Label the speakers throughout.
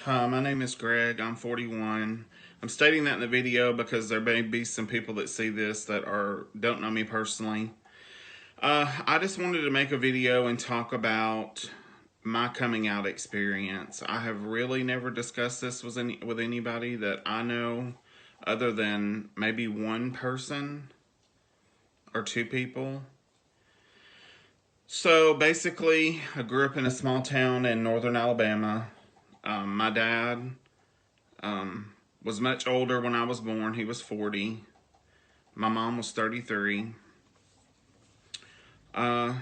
Speaker 1: Hi, my name is Greg. I'm 41. I'm stating that in the video because there may be some people that see this that don't know me personally. I just wanted to make a video and talk about my coming out experience. I have really never discussed this with anybody that I know other than maybe one person or two people. So basically, I grew up in a small town in northern Alabama. My dad was much older when I was born. He was 40. My mom was 33. Uh,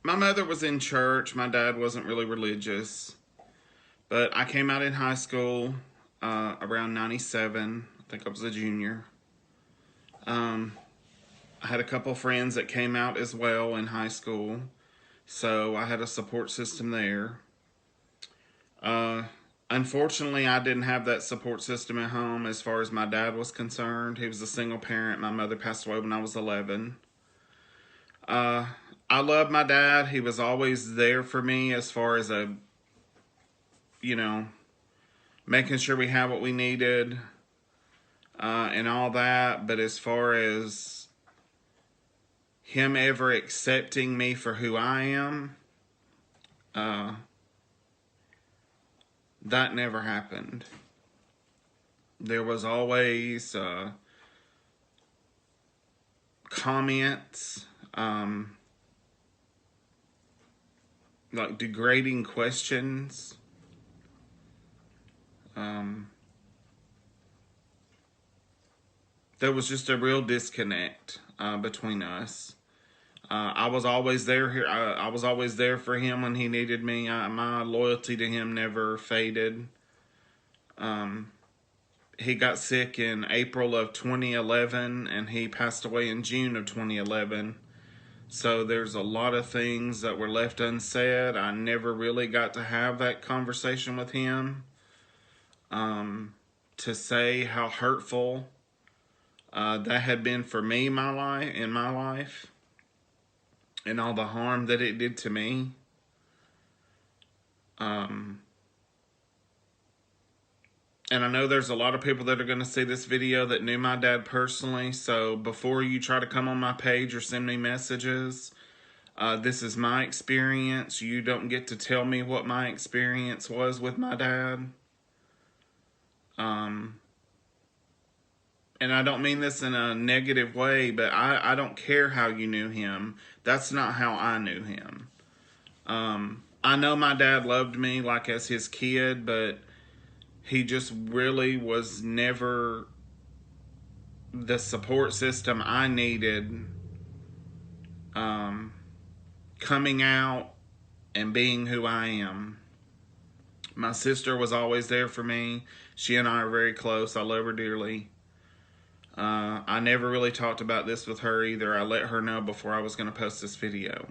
Speaker 1: my mother was in church. My dad wasn't really religious. But I came out in high school around 97. I think I was a junior. I had a couple friends that came out as well in high school. So I had a support system there. Unfortunately, I didn't have that support system at home as far as my dad was concerned. He was a single parent. My mother passed away when I was 11. I love my dad. He was always there for me as far as making sure we had what we needed and all that. But as far as him ever accepting me for who I am, that never happened. There was always comments, like degrading questions. There was just a real disconnect between us. I was always there. I was always there for him when he needed me. My loyalty to him never faded. He got sick in April of 2011, and he passed away in June of 2011. So there's a lot of things that were left unsaid. I never really got to have that conversation with him to say how hurtful that had been for me in my life, and all the harm that it did to me. And I know there's a lot of people that are going to see this video that knew my dad personally. So before you try to come on my page or send me messages, this is my experience. You don't get to tell me what my experience was with my dad. And I don't mean this in a negative way, but I don't care how you knew him. That's not how I knew him. I know my dad loved me like as his kid, but he just really was never the support system I needed coming out and being who I am. My sister was always there for me. She and I are very close. I love her dearly. I never really talked about this with her either. I let her know before I was going to post this video.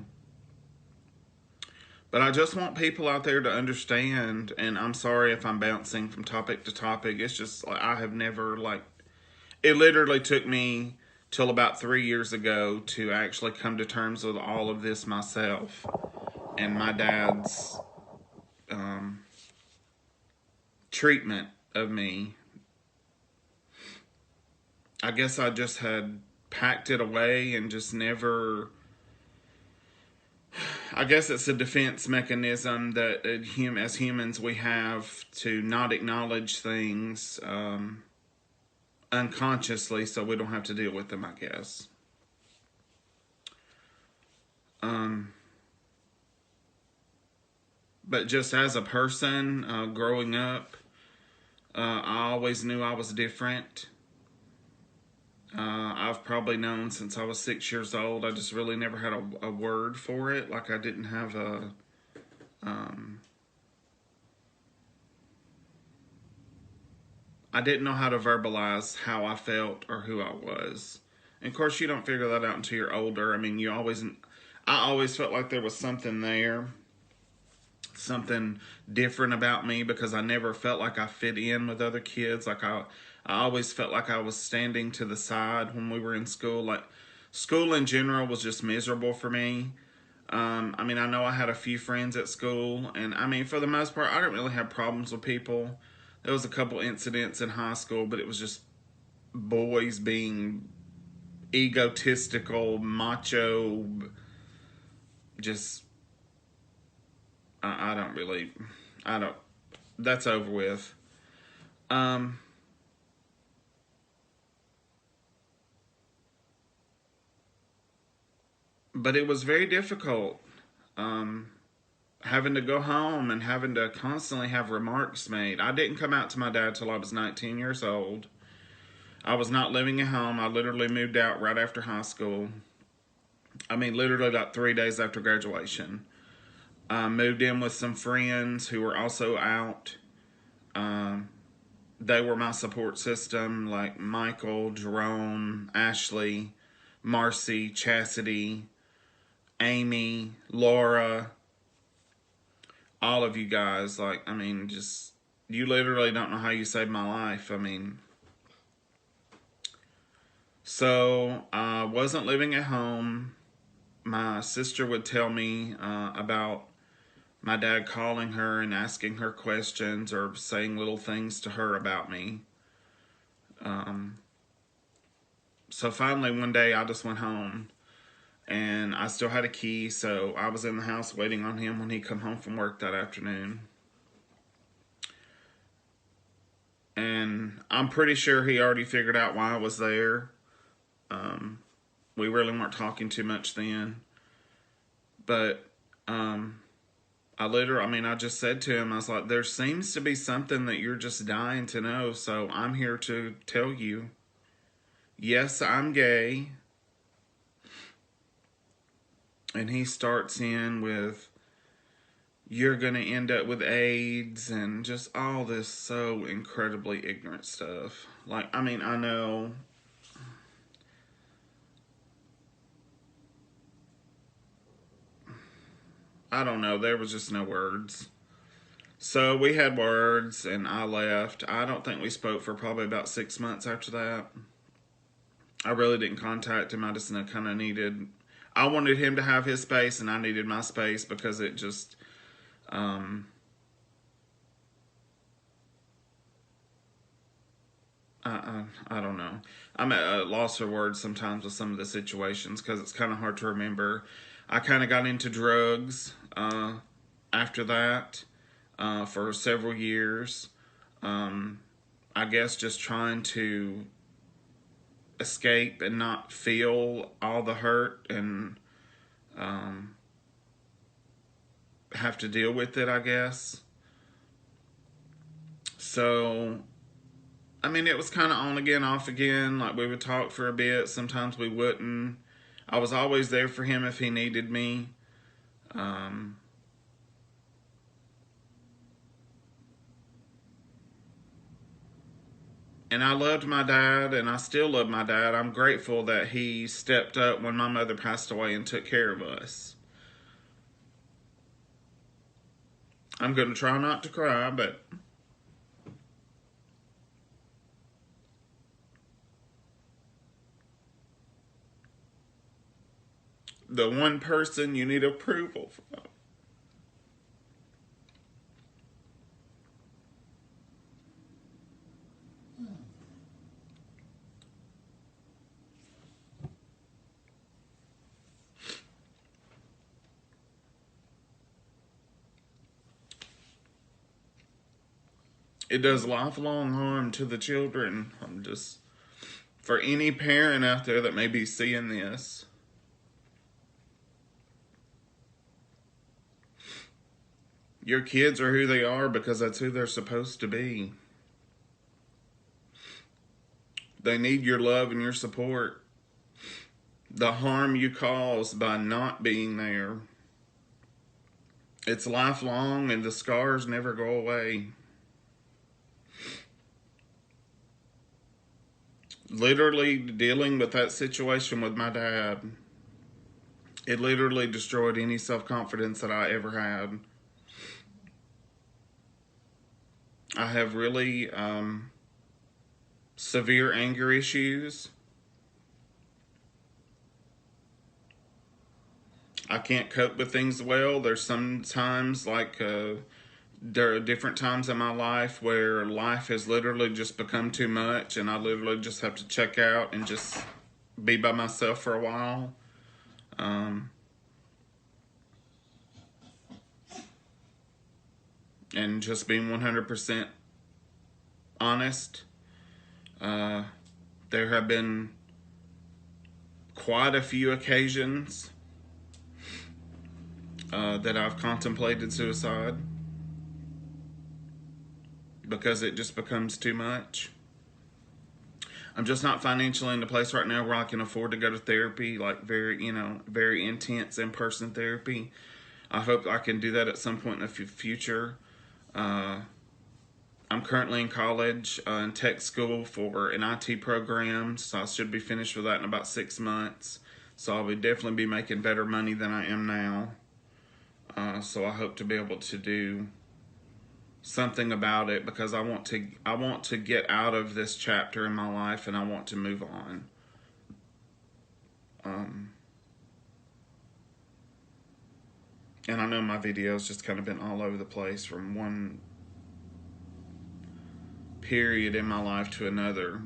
Speaker 1: But I just want people out there to understand, and I'm sorry if I'm bouncing from topic to topic. It's just, I have never, it literally took me till about 3 years ago to actually come to terms with all of this myself. And my dad's treatment of me. I guess I just had packed it away and just never... I guess it's a defense mechanism that as humans we have to not acknowledge things unconsciously so we don't have to deal with them, I guess. But just as a person, growing up, I always knew I was different. I've probably known since I was 6 years old. I just really never had a word for it. Like I didn't have I didn't know how to verbalize how I felt or who I was. And of course, you don't figure that out until you're older. I mean, I always felt like there was something there, something different about me, because I never felt like I fit in with other kids. I always felt like I was standing to the side when we were in school. Like, school in general was just miserable for me. I mean, I know I had a few friends at school, and I mean, for the most part, I didn't really have problems with people. There was a couple incidents in high school, but it was just boys being egotistical, macho, just, I don't really, I don't, that's over with. Um, but it was very difficult. Um, Having to go home and having to constantly have remarks made. I didn't come out to my dad till I was 19 years old. I was not living at home. I literally moved out right after high school. I mean, literally like 3 days after graduation. I moved in with some friends who were also out. Um, they were my support system, like Michael, Jerome, Ashley, Marcy, Chastity, Amy, Laura, all of you guys. Like, I mean, just, you literally don't know how you saved my life. I mean, so I wasn't living at home. My sister would tell me about my dad calling her and asking her questions or saying little things to her about me. Um, so finally, one day, I just went home, and I still had a key, so I was in the house waiting on him when he come home from work that afternoon. And I'm pretty sure he already figured out why I was there. Um, we really weren't talking too much then, but um, I mean, I just said to him, I was like, there seems to be something that you're just dying to know, so I'm here to tell you. Yes, I'm gay. And he starts in with, you're going to end up with AIDS and just all this so incredibly ignorant stuff. Like, I mean, I know. I don't know. There was just no words. So we had words and I left. I don't think we spoke for probably about 6 months after that. I really didn't contact him. I just kind of needed, I wanted him to have his space and I needed my space because it just, um, I don't know. I'm at a loss for words sometimes with some of the situations because it's kind of hard to remember. I kind of got into drugs after that for several years. Um, I guess just trying to escape and not feel all the hurt and um, have to deal with it, I guess. So, I mean, it was kind of on again, off again. Like, we would talk for a bit. Sometimes we wouldn't. I was always there for him if he needed me. Um, and I loved my dad, and I still love my dad. I'm grateful that he stepped up when my mother passed away and took care of us. I'm going to try not to cry, but the one person you need approval from. It does lifelong harm to the children. I'm just, for any parent out there that may be seeing this, your kids are who they are because that's who they're supposed to be. They need your love and your support. The harm you cause by not being there, it's lifelong and the scars never go away. Literally dealing with that situation with my dad, it literally destroyed any self-confidence that I ever had. I have really severe anger issues. I can't cope with things well. There's sometimes there are different times in my life where life has literally just become too much, and I literally just have to check out and just be by myself for a while. And just being 100% honest, there have been quite a few occasions that I've contemplated suicide because it just becomes too much. I'm just not financially in the place right now where I can afford to go to therapy, like very intense in-person therapy. I hope I can do that at some point in the future. I'm currently in college, in tech school for an IT program, so I should be finished with that in about 6 months. So I'll definitely be making better money than I am now. So I hope to be able to do something about it because I want to get out of this chapter in my life, and I want to move on. And I know my videos just kind of been all over the place from one period in my life to another.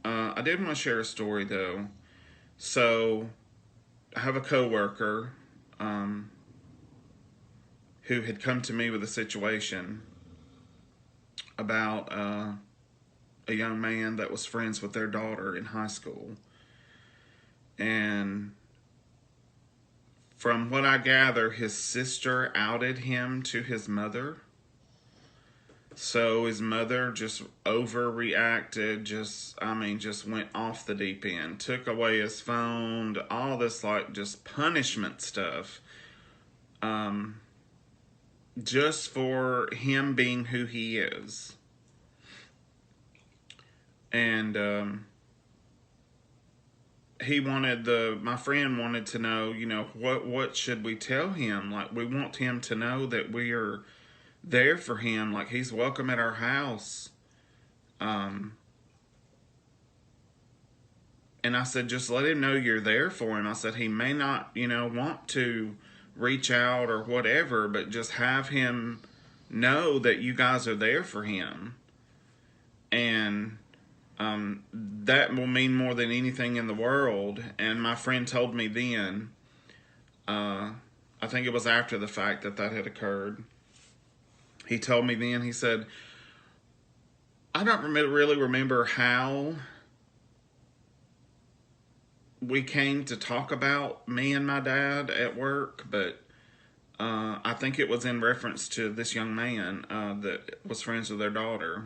Speaker 1: I did want to share a story though. So I have a coworker who had come to me with a situation about a young man that was friends with their daughter in high school. And from what I gather, his sister outed him to his mother. So his mother just overreacted, just went off the deep end, took away his phone, all this just punishment stuff. Just for him being who he is. And my friend wanted to know, what should we tell him? Like, we want him to know that we are there for him. Like, he's welcome at our house. And I said, just let him know you're there for him. I said, he may not, want to reach out or whatever, but just have him know that you guys are there for him. And that will mean more than anything in the world. And my friend told me then, I think it was after the fact that had occurred. He told me then, he said, I don't really remember how we came to talk about me and my dad at work, but I think it was in reference to this young man that was friends with their daughter.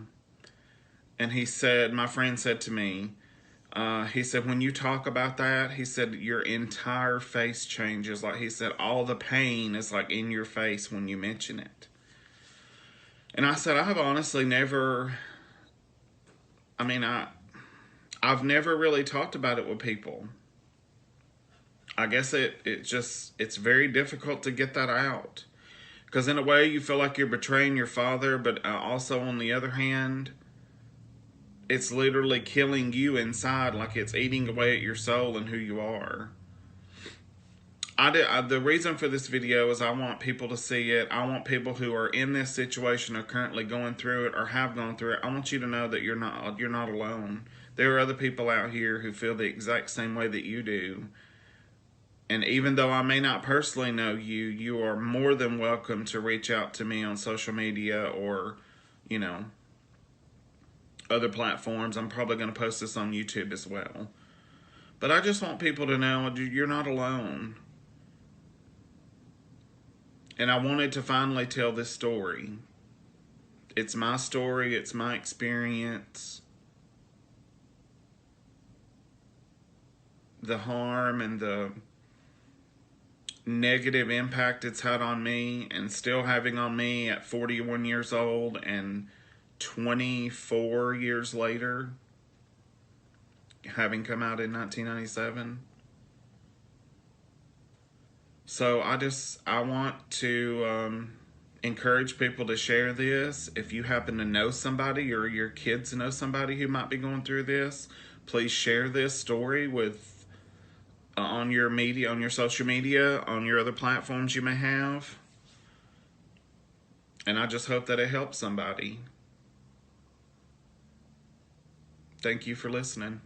Speaker 1: And he said, my friend said to me, he said, when you talk about that, he said, your entire face changes. Like, he said, all the pain is like in your face when you mention it. And I said, I have honestly never, I've never really talked about it with people. I guess it's very difficult to get that out. Because in a way, you feel like you're betraying your father, but also on the other hand, it's literally killing you inside, like it's eating away at your soul and who you are. The reason for this video is I want people to see it. I want people who are in this situation, are currently going through it, or have gone through it. I want you to know that you're not alone. There are other people out here who feel the exact same way that you do. And even though I may not personally know you, you are more than welcome to reach out to me on social media or, other platforms. I'm probably going to post this on YouTube as well. But I just want people to know you're not alone. And I wanted to finally tell this story. It's my story. It's my experience. The harm and the negative impact it's had on me and still having on me at 41 years old and 24 years later, having come out in 1997. So I want to encourage people to share this. If you happen to know somebody or your kids know somebody who might be going through this, please share this story with on your media, on your social media, on your other platforms you may have. And I just hope that it helps somebody. Thank you for listening.